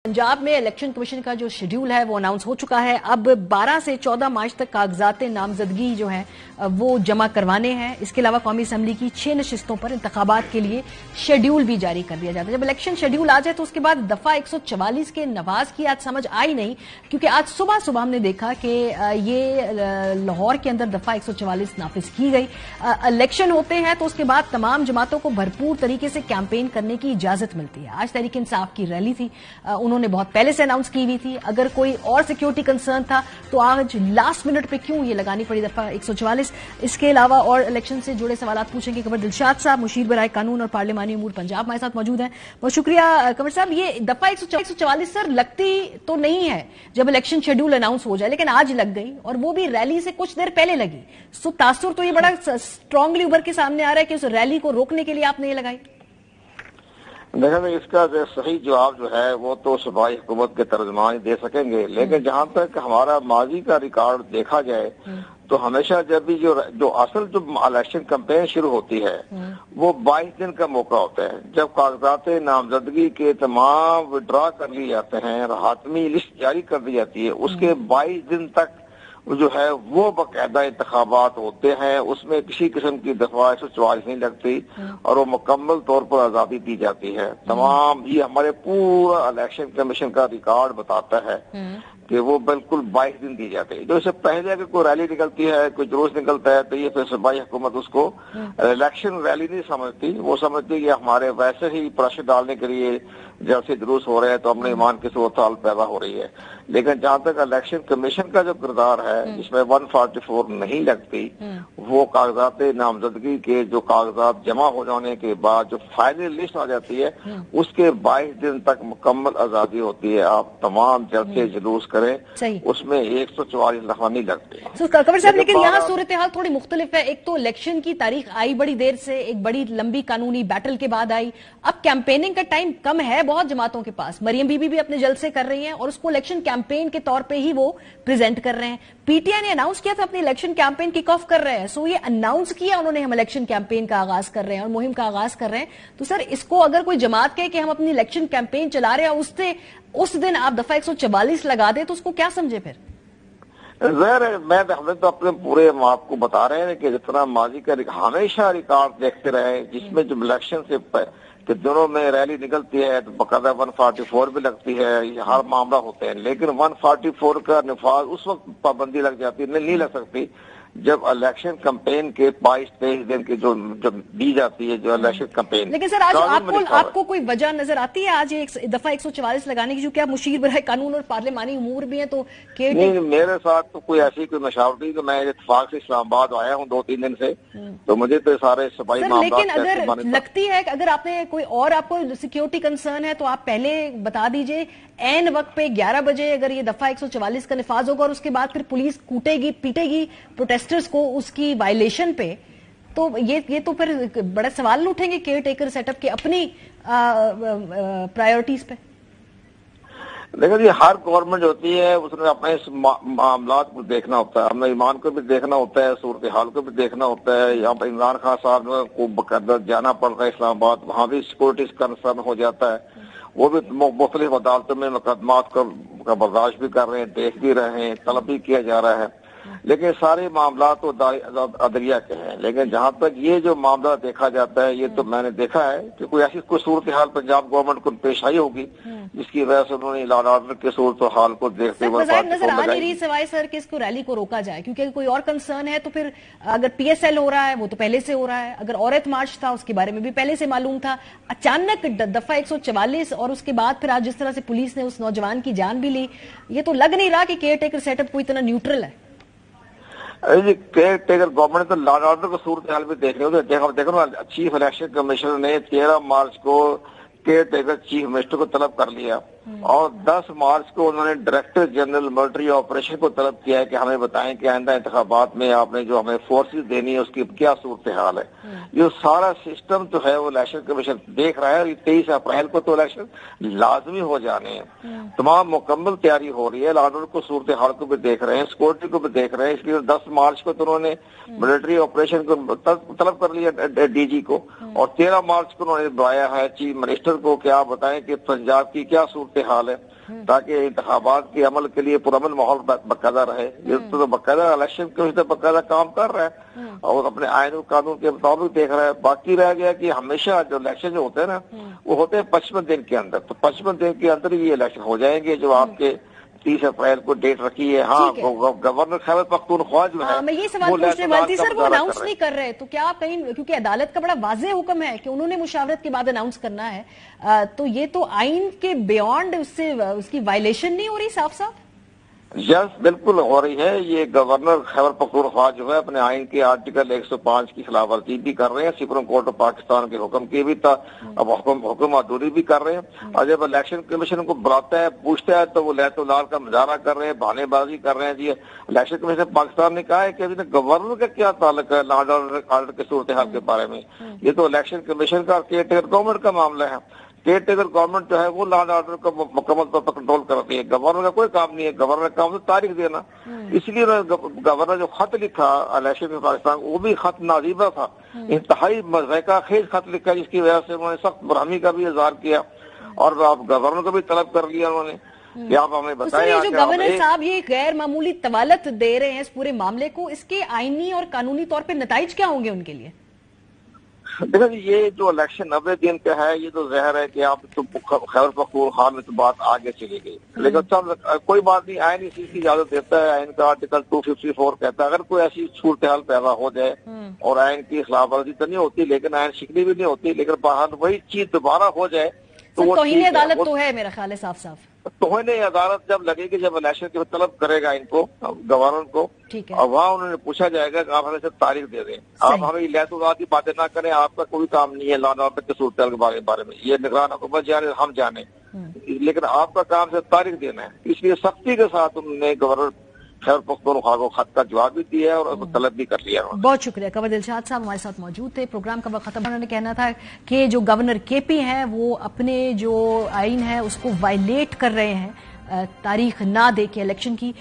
पंजाब में election commission का जो शेड्यूल है वो अनाउंस हो चुका है। अब 12 से 14 मार्च तक कागजात नामजदगी जो है वो जमा करवाने हैं। इसके अलावा कौमी असम्बली की 6 नशिस्तों पर इंतखाबात के लिए शेड्यूल भी जारी कर दिया जाता है। जब इलेक्शन शेड्यूल आ जाए तो उसके बाद दफा 144 के नवाज की आज समझ आई नहीं, क्योंकि आज सुबह हमने देखा कि ये लाहौर के अंदर दफा 144 नाफिज की गई। इलेक्शन होते हैं तो उसके बाद तमाम जमातों को भरपूर तरीके से कैंपेन करने की इजाजत मिलती है। आज तहरीक इंसाफ की रैली थी, उन्होंने बहुत पहले से अनाउंस की हुई थी। अगर कोई और सिक्योरिटी कंसर्न था तो आज लास्ट मिनट पे क्यों ये लगानी पड़ी दफा 144। इसके अलावा और इलेक्शन से जुड़े सवाल पूछेंगे कमर दिलशाद साहब, मुशीर बराए कानून और पार्लिमानी उमूर पंजाब हमारे साथ मौजूद हैं। बहुत शुक्रिया कमर साहब। ये दफा 144 सर लगती तो नहीं है जब इलेक्शन शेड्यूल अनाउंस हो जाए, लेकिन आज लग गई और वो भी रैली से कुछ देर पहले लगी। सो तासुर तो ये बड़ा स्ट्रांगली उभर के सामने आ रहा है कि उस रैली को रोकने के लिए आपने ये लगाई। देखिए, इसका जो सही जवाब जो है वो तो सूबाई हुकूमत के तर्जुमान ही दे सकेंगे, लेकिन जहां तक हमारा माजी का रिकॉर्ड देखा जाए तो हमेशा जब भी जो असल जो इलेक्शन कैंपेन शुरू होती है वो 22 दिन का मौका होता है, जब कागजात नामजदगी के तमाम विड्रा कर लिए जाते हैं और हातमी लिस्ट जारी कर दी जाती है। उसके 22 दिन तक जो है वो बाकायदा इंतखाबात होते हैं, उसमें किसी किस्म की दफा 144 नहीं लगती और वो मुकम्मल तौर पर आजादी दी जाती है। तमाम ये हमारे पूरा इलेक्शन कमीशन का रिकॉर्ड बताता है कि वो बिल्कुल 22 दिन दी जाते हैं। जो इससे पहले अगर कोई रैली निकलती है, कोई जुलूस निकलता है तो ये फिर सूबाई हुकूमत उसको इलेक्शन रैली नहीं समझती, वो समझती है कि हमारे वैसे ही प्रेशर डालने के लिए जब से जुलूस हो रहे हैं तो हमने ईमान की सूरत हाल पैदा हो रही है। लेकिन जहां तक इलेक्शन कमीशन का जो किरदार है जिसमें 144 नहीं लगती, वो कागजात नामजदगी के जो कागजात जमा हो जाने के बाद जो फाइनल लिस्ट आ जाती है उसके 22 दिन तक मुकम्मल आजादी होती है। आप तमाम जलसे जुलूस करें उसमें 144 दफा नहीं लगते। कमर साहब, लेकिन यहाँ सूरत हाल थोड़ी मुख्तलिफ है। एक तो इलेक्शन की तारीख आई बड़ी देर से, एक बड़ी लंबी कानूनी बैटल के बाद आई। अब कैंपेनिंग का टाइम कम है बहुत जमातों के पास। मरियम बीबी भी अपने जलसे कर रही हैं और उसको इलेक्शन कैंपेन के तौर पे ही वो प्रेजेंट कर रहे हैं। पीटीआई ने अनाउंस किया था अपनी इलेक्शन कैंपेन किक ऑफ कर रहे हैं। सो ये अनाउंस किया उन्होंने, हम इलेक्शन कैंपेन का आगाज कर रहे हैं और मुहिम का आगाज कर रहे हैं। तो सर इसको अगर कोई जमात कहे कि हम अपनी इलेक्शन कैंपेन चला रहे हैं उस दिन आप दफा 144 लगा दे तो उसको क्या समझे फिर? हमें तो अपने पूरे आपको बता रहे हैं कि जितना माजी का हमेशा रिकॉर्ड देखते रहे, जिसमें जब इलेक्शन से कि दिनों में रैली निकलती है तो बकायदा 144 भी लगती है, ये हर मामला होते हैं। लेकिन 144 का निफाज उस वक्त पाबंदी लग जाती है, नहीं लग सकती जब इलेक्शन कैंपेन के 22-23 दिन की जो दी जाती है जो इलेक्शन कैंपेन। लेकिन सर आज आपको कोई वजह नजर आती है आज एक दफा 144 लगाने की, जो क्या मुशीर बराए कानून और पार्लिमानी उमूर भी है तो नहीं, मेरे साथ तो कोई ऐसी कोई मशावरत नहीं। तो मैं इत्तेफाक से इस्लामाबाद आया हूँ 2-3 दिन से, तो मुझे तो सारे सफाई मामला। लेकिन अगर लगती है कि अगर आपने कोई और आपको सिक्योरिटी कंसर्न है तो आप पहले बता दीजिए। एन वक्त पे 11 बजे अगर ये दफा 144 का निफाज होगा और उसके बाद फिर पुलिस कूटेगी पीटेगी प्रोटेस्टर्स को उसकी वायलेशन पे, तो ये तो फिर बड़े सवाल उठेंगे केयर टेकर सेटअप के अपनी प्रायोरिटीज पे। देखो जी, हर गवर्नमेंट होती है उसने अपने मामला को देखना होता है, हमें ईमान को भी देखना होता है, सूरत हाल को भी देखना होता है। यहाँ पर इमरान खान साहब को बकायदा जाना पड़ रहा है इस्लामाबाद, वहाँ भी सिक्योरिटी कंसर्न हो जाता है। वो भी मुख्तलिफ अदालतों में मुकदमात का बर्दाश्त भी कर रहे हैं, देख भी रहे हैं, तलब भी किया जा रहा है। लेकिन सारे मामला तो अदलिया के हैं। लेकिन जहां तक ये जो मामला देखा जाता है, ये तो मैंने देखा है कि कोई ऐसी कोई सूरत हाल पंजाब गवर्नमेंट को पेश आई होगी जिसकी वजह से उन्होंने लॉ एंड ऑर्डर के सूरत हाल को देखते हुए नजर आ नहीं रही सिवाय सर कि इसको रैली को रोका जाए, क्योंकि कोई और कंसर्न है तो फिर अगर PSL हो रहा है वो तो पहले से हो रहा है, अगर औरत मार्च था उसके बारे में भी पहले से मालूम था। अचानक दफा 144 और उसके बाद फिर आज जिस तरह से पुलिस ने उस नौजवान की जान भी ली, ये तो लग नहीं रहा कि केयर टेकर सेटअप कोई इतना न्यूट्रल है। केयर टेकर गवर्नमेंट तो लॉ एंड ऑर्डर को सूरत हाल भी देख रहे हो। देखो ना, चीफ इलेक्शन कमिश्नर ने 13 मार्च को केयर टेकर चीफ मिनिस्टर को तलब कर लिया और 10 मार्च को उन्होंने डायरेक्टर जनरल मिलिट्री ऑपरेशन को तलब किया है कि हमें बताएं कि आइंदा इंतखाबात में आपने जो हमें फोर्सेस देनी है उसकी क्या सूरत हाल है। ये सारा सिस्टम जो है वो इलेक्शन कमीशन देख रहा है और 23 अप्रैल को तो इलेक्शन लाजमी हो जाने हैं। तमाम मुकम्मल तैयारी हो रही है, लॉ एंड ऑर्डर को सूरत हाल को भी देख रहे हैं, सिक्योरिटी को भी देख रहे हैं। इसलिए 10 मार्च को तो उन्होंने मिलिट्री ऑपरेशन को तलब कर लिया DG को और 13 मार्च को उन्होंने बुलाया है चीफ मिनिस्टर को कि आप बताएं कि पंजाब की क्या सूरत सूरत-ए-हाल है, ताकि इंतखाबात के अमल के लिए पुरअमन माहौल बाकायदा रहे। ये तो बाकायदा इलेक्शन कमीशन बाकायदा काम कर रहा है और अपने आइन और कानून के मुताबिक देख रहा है। बाकी रह गया कि हमेशा जो इलेक्शन जो होते हैं ना, वो होते हैं 55 दिन के अंदर, तो 55 दिन के अंदर ये इलेक्शन हो जाएंगे जो आपके 30 अप्रैल को डेट रखी है। हाँ, गवर्नर खैबर पख्तूनख्वा जो है, मैं ये सवाल पूछने वाली थी सर, वो अनाउंस नहीं कर रहे, तो क्या आप कहीं, क्योंकि अदालत का बड़ा वाज़ेह हुक्म है कि उन्होंने मुशावरत के बाद अनाउंस करना है, तो ये तो आइन के बियॉन्ड उससे उसकी वायलेशन नहीं हो रही साफ साफ? यस, बिल्कुल हो रही है। ये गवर्नर खैबर पख्तूनख्वा जो है अपने आइन के आर्टिकल 105 की खिलाफवर्जी भी कर रहे हैं, सुप्रीम कोर्ट ऑफ पाकिस्तान के हुक्म की भी हुक्म अधूरी भी कर रहे हैं। और जब इलेक्शन कमीशन को बुलाता है, पूछता है, तो वो लहतो लाल का मुजाहरा कर रहे हैं, बहानेबाजी कर रहे हैं। जी, इलेक्शन कमीशन पाकिस्तान ने कहा है कि गवर्नर का क्या ताल्लुक है लॉ एंड ऑर्डर के सूरत हाल के बारे में? ये तो इलेक्शन कमीशन का केयर गवर्नमेंट का मामला है। केयर टेकर गवर्नमेंट जो है वो लॉ एंड ऑर्डर को मुकम्मल तौर पर कंट्रोल करती है। गवर्नर का कोई काम नहीं है, गवर्नर का काम तो तारीख देना। इसलिए गवर्नर जो खत लिखा इलेक्शन में पाकिस्तान, वो भी खत नाजीबा था, इंतहाई मज़ाक़ा खेज खत लिखा, जिसकी वजह से उन्होंने सख्त बरहमी का भी इजहार किया और आप गवर्नर को भी तलब कर लिया उन्होंने कि आप हमें बताएं। जो गवर्नर साहब ये गैर मामूली तवालत दे रहे हैं इस पूरे मामले को, इसके आईनी और कानूनी तौर पर नताइज क्या होंगे उनके लिए? देखो, ये जो इलेक्शन 90 दिन का है, ये तो जहर है कि आप तो खैबर पख्तूनख्वा में तो बात आगे चली गई। लेकिन कोई बात नहीं, आइन इसी की इजाजत देता है। आइन का आर्टिकल 254 कहता है अगर कोई ऐसी सूरत हाल पैदा हो जाए और आइन की खिलाफवर्जी तो नहीं होती, लेकिन आइन शिकनी भी नहीं होती, लेकिन बाहर वही चीज दोबारा हो जाए तो वो तौहीन अदालत तो है मेरा ख्याल है साफ साफ। तौहीन अदालत जब लगेगी, जब इलेक्शन की तलब करेगा इनको गवर्नर को, और वहाँ उन्होंने पूछा जाएगा कि आप हमें से तारीख दे दें, आप हमें लहतुलात की बातें ना करें, आपका कोई काम नहीं है लॉ एंड ऑर्डर के सूरत हाल के बारे में, ये निगरान हुकूमत जाने हम जाने, लेकिन आपका काम से तारीख देना है। इसलिए सख्ती के साथ उन्होंने गवर्नर खैबर पख्तूनख्वा को खत का जवाब भी दिया है और तलब भी कर लिया। बहुत शुक्रिया। कंवर दिलशाद साहब हमारे साथ मौजूद थे। प्रोग्राम का वक्त खत्म, उन्होंने कहना था कि जो गवर्नर केपी हैं वो अपने जो आइन है उसको वायलेट कर रहे हैं, तारीख ना दे के इलेक्शन की।